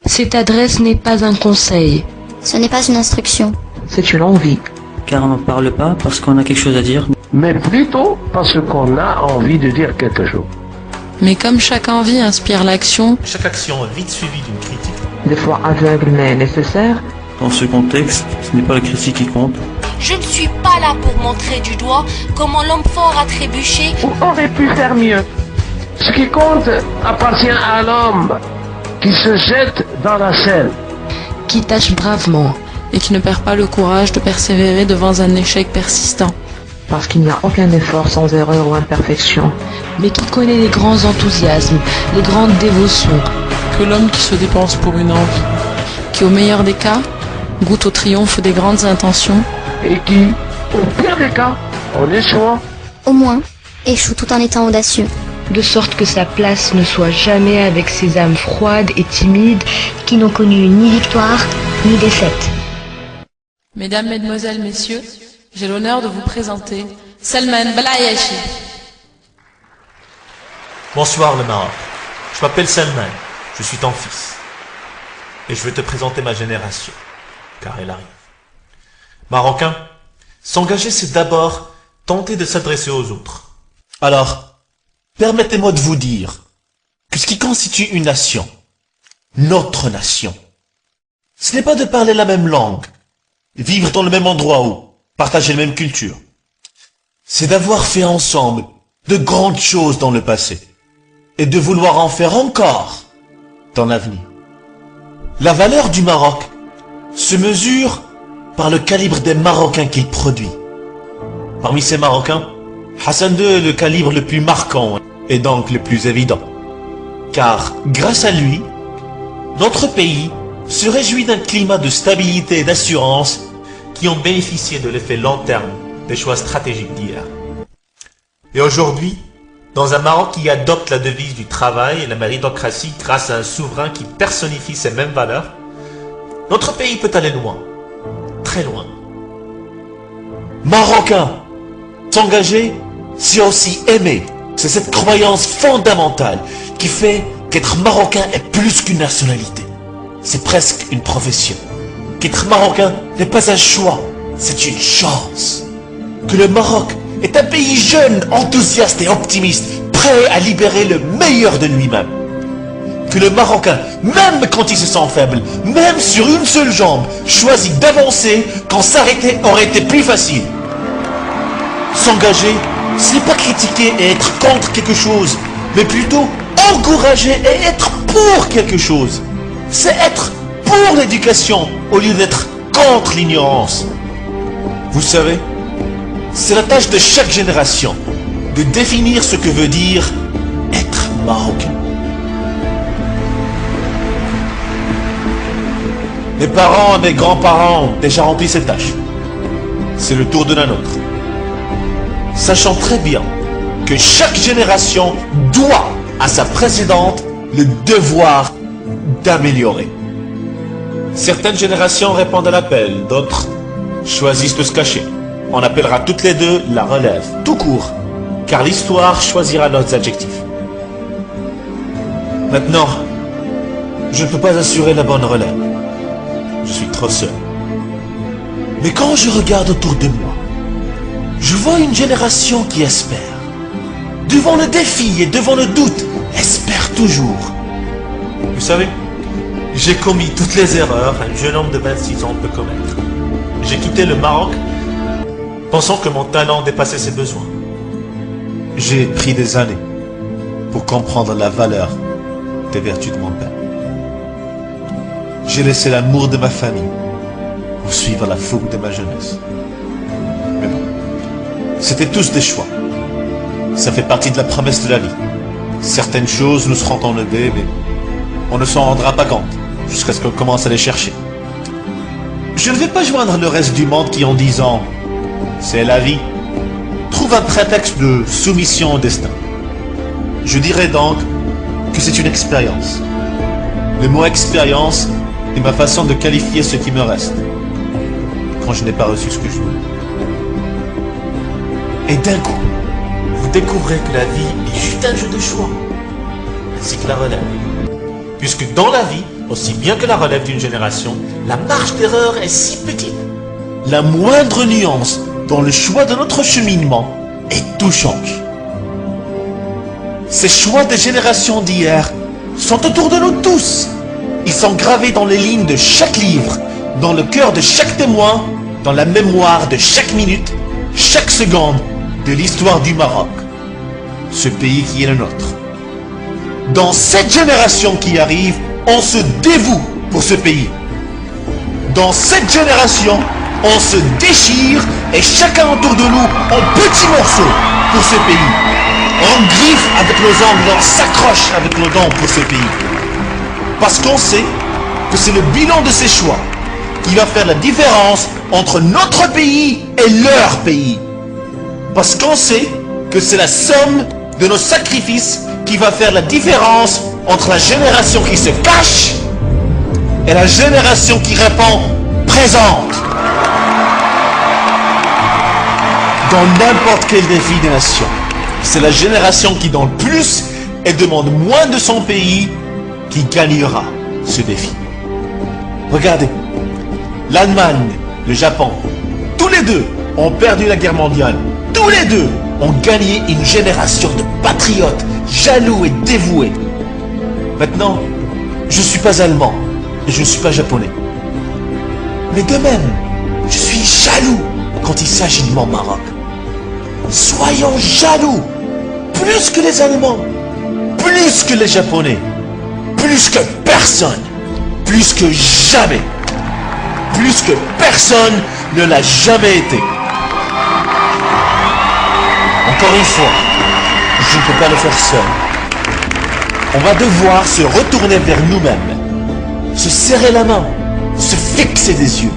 Cette adresse n'est pas un conseil. Ce n'est pas une instruction. C'est une envie. Car on n'en parle pas parce qu'on a quelque chose à dire. Mais plutôt parce qu'on a envie de dire quelque chose. Mais comme chaque envie inspire l'action, chaque action est vite suivie d'une critique. Des fois aveugle mais nécessaire. Dans ce contexte, ce n'est pas la critique qui compte. Je ne suis pas là pour montrer du doigt comment l'homme fort a trébuché ou aurait pu faire mieux. Ce qui compte appartient à l'homme qui se jette dans la selle, qui tâche bravement et qui ne perd pas le courage de persévérer devant un échec persistant. Parce qu'il n'y a aucun effort sans erreur ou imperfection. Mais qui connaît les grands enthousiasmes, les grandes dévotions. Que l'homme qui se dépense pour une envie, qui au meilleur des cas, goûte au triomphe des grandes intentions. Et qui, au pire des cas, en échouant, au moins, échoue tout en étant audacieux. De sorte que sa place ne soit jamais avec ces âmes froides et timides qui n'ont connu ni victoire ni défaite. Mesdames, Mesdemoiselles, Messieurs, j'ai l'honneur de vous présenter Salman Balayashi. Bonsoir le Maroc, je m'appelle Salman, je suis ton fils. Et je vais te présenter ma génération, car elle arrive. Marocain, s'engager c'est d'abord tenter de s'adresser aux autres. Alors, permettez-moi de vous dire que ce qui constitue une nation, notre nation, ce n'est pas de parler la même langue, vivre dans le même endroit ou partager la même culture. C'est d'avoir fait ensemble de grandes choses dans le passé et de vouloir en faire encore dans l'avenir. La valeur du Maroc se mesure par le calibre des Marocains qu'il produit. Parmi ces Marocains, Hassan II est le calibre le plus marquant et donc le plus évident. Car grâce à lui, notre pays se réjouit d'un climat de stabilité et d'assurance qui ont bénéficié de l'effet long terme des choix stratégiques d'hier. Et aujourd'hui, dans un Maroc qui adopte la devise du travail et la méritocratie grâce à un souverain qui personnifie ces mêmes valeurs, notre pays peut aller loin, très loin. Marocain, s'engager, c'est aussi aimer. C'est cette croyance fondamentale qui fait qu'être Marocain est plus qu'une nationalité. C'est presque une profession. Qu'être Marocain n'est pas un choix, c'est une chance. Que le Maroc est un pays jeune, enthousiaste et optimiste, prêt à libérer le meilleur de lui-même. Que le Marocain, même quand il se sent faible, même sur une seule jambe, choisit d'avancer quand s'arrêter aurait été plus facile. S'engager, ce n'est pas critiquer et être contre quelque chose, mais plutôt encourager et être pour quelque chose. C'est être pour l'éducation au lieu d'être contre l'ignorance. Vous savez, c'est la tâche de chaque génération de définir ce que veut dire être marocain. Mes parents et mes grands-parents ont déjà rempli cette tâche. C'est le tour de la nôtre. Sachant très bien que chaque génération doit à sa précédente le devoir d'améliorer. Certaines générations répondent à l'appel, d'autres choisissent de se cacher. On appellera toutes les deux la relève, tout court, car l'histoire choisira nos adjectifs. Maintenant, je ne peux pas assurer la bonne relève. Je suis trop seul. Mais quand je regarde autour de moi, je vois une génération qui espère. Devant le défi et devant le doute, espère toujours. Vous savez, j'ai commis toutes les erreurs qu'un jeune homme de 26 ans peut commettre. J'ai quitté le Maroc, pensant que mon talent dépassait ses besoins. J'ai pris des années pour comprendre la valeur des vertus de mon père. J'ai laissé l'amour de ma famille pour suivre la fougue de ma jeunesse. Mais bon, c'était tous des choix. Ça fait partie de la promesse de la vie. Certaines choses nous seront enlevées, mais on ne s'en rendra pas compte jusqu'à ce qu'on commence à les chercher. Je ne vais pas joindre le reste du monde qui, en disant « c'est la vie », trouve un prétexte de soumission au destin. Je dirais donc que c'est une expérience. Le mot expérience est ma façon de qualifier ce qui me reste quand je n'ai pas reçu ce que je voulais. Et d'un coup, vous découvrez que la vie est juste un jeu de choix, ainsi que la relève. Puisque dans la vie, aussi bien que la relève d'une génération, la marge d'erreur est si petite. La moindre nuance dans le choix de notre cheminement et tout change. Ces choix des générations d'hier sont autour de nous tous. Ils sont gravés dans les lignes de chaque livre, dans le cœur de chaque témoin, dans la mémoire de chaque minute, chaque seconde de l'histoire du Maroc, ce pays qui est le nôtre. Dans cette génération qui arrive, on se dévoue pour ce pays. Dans cette génération, on se déchire et chacun autour de nous en petits morceaux pour ce pays. On griffe avec nos ongles, on s'accroche avec nos dents pour ce pays. Parce qu'on sait que c'est le bilan de ces choix qui va faire la différence entre notre pays et leur pays. Parce qu'on sait que c'est la somme de nos sacrifices qui va faire la différence entre la génération qui se cache et la génération qui répond présente. Dans n'importe quel défi des nations, c'est la génération qui donne plus et demande moins de son pays qui gagnera ce défi. Regardez, l'Allemagne, le Japon, tous les deux ont perdu la guerre mondiale. Tous les deux ont gagné une génération de patriotes, jaloux et dévoués. Maintenant, je ne suis pas allemand et je ne suis pas japonais. Mais de même, je suis jaloux quand il s'agit de mon Maroc. Soyons jaloux, plus que les Allemands, plus que les Japonais, plus que personne, plus que jamais, plus que personne ne l'a jamais été. Encore une fois, je ne peux pas le faire seul. On va devoir se retourner vers nous-mêmes, se serrer la main, se fixer des yeux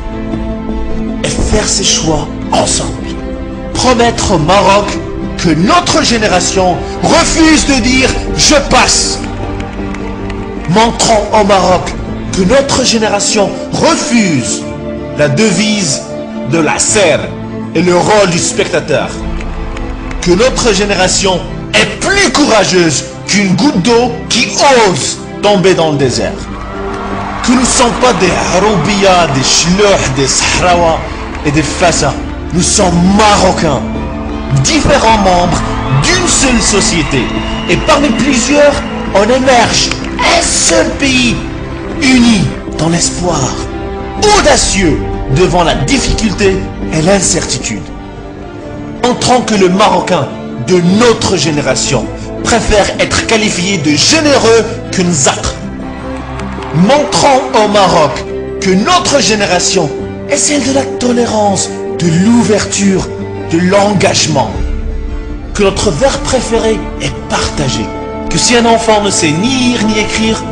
et faire ses choix ensemble. Promettre au Maroc que notre génération refuse de dire « je passe ». Montrons au Maroc que notre génération refuse la devise de la serre et le rôle du spectateur. Que notre génération est plus courageuse qu'une goutte d'eau qui ose tomber dans le désert. Que nous ne sommes pas des Haroubia, des Shlouh, des Sahrawa et des Fassa. Nous sommes Marocains, différents membres d'une seule société. Et parmi plusieurs, on émerge un seul pays, uni dans l'espoir, audacieux devant la difficulté et l'incertitude. Montrons que le Marocain de notre génération préfère être qualifié de généreux qu'une zacre. Montrons au Maroc que notre génération est celle de la tolérance, de l'ouverture, de l'engagement. Que notre verbe préféré est partagé. Que si un enfant ne sait ni lire ni écrire,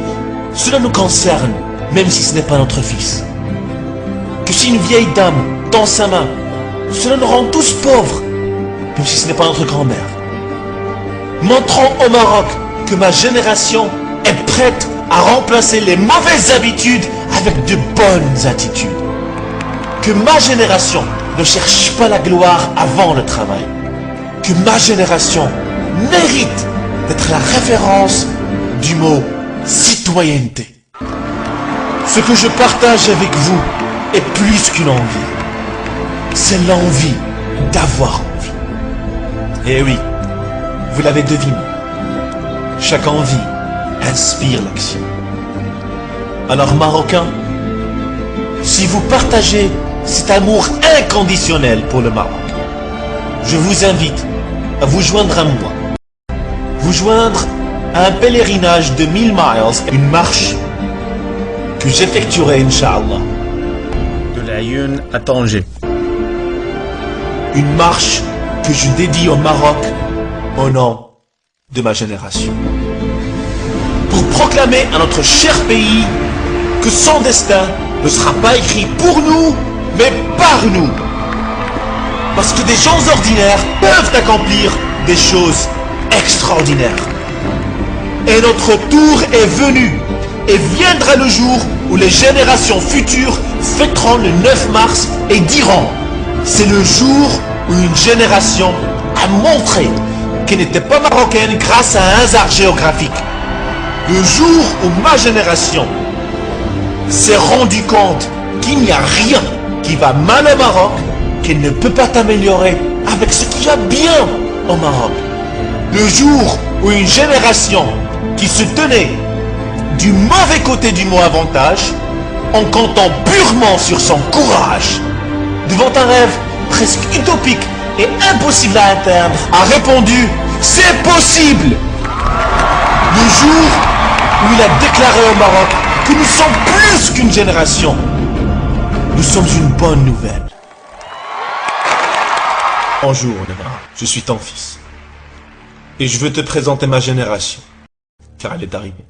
cela nous concerne, même si ce n'est pas notre fils. Que si une vieille dame tend sa main, cela nous rend tous pauvres, même si ce n'est pas notre grand-mère. Montrons au Maroc que ma génération est prête à remplacer les mauvaises habitudes avec de bonnes attitudes. Que ma génération ne cherche pas la gloire avant le travail. Que ma génération mérite d'être la référence du mot citoyenneté. Ce que je partage avec vous est plus qu'une envie. C'est l'envie d'avoir envie. Et oui, vous l'avez deviné, chaque envie inspire l'action. Alors Marocains, si vous partagez cet amour inconditionnel pour le Maroc, je vous invite à vous joindre à moi. Vous joindre à un pèlerinage de 1000 miles, une marche que j'effectuerai, Inch'Allah, de l'Aïn à Tanger. Une marche que je dédie au Maroc au nom de ma génération. Pour proclamer à notre cher pays que son destin ne sera pas écrit pour nous, mais par nous. Parce que des gens ordinaires peuvent accomplir des choses extraordinaires. Et notre tour est venu, et viendra le jour où les générations futures fêteront le 9 mars et diront: c'est le jour où une génération a montré qu'elle n'était pas marocaine grâce à un hasard géographique. Le jour où ma génération s'est rendu compte qu'il n'y a rien qui va mal au Maroc, qu'il ne peut pas t'améliorer avec ce qu'il y a bien au Maroc. Le jour où une génération qui se tenait du mauvais côté du mot avantage, en comptant purement sur son courage, devant un rêve presque utopique et impossible à atteindre, a répondu « C'est possible !» Le jour où il a déclaré au Maroc que nous sommes plus qu'une génération, nous sommes une bonne nouvelle. Bonjour, Neymar, je suis ton fils. Et je veux te présenter ma génération, car elle est arrivée.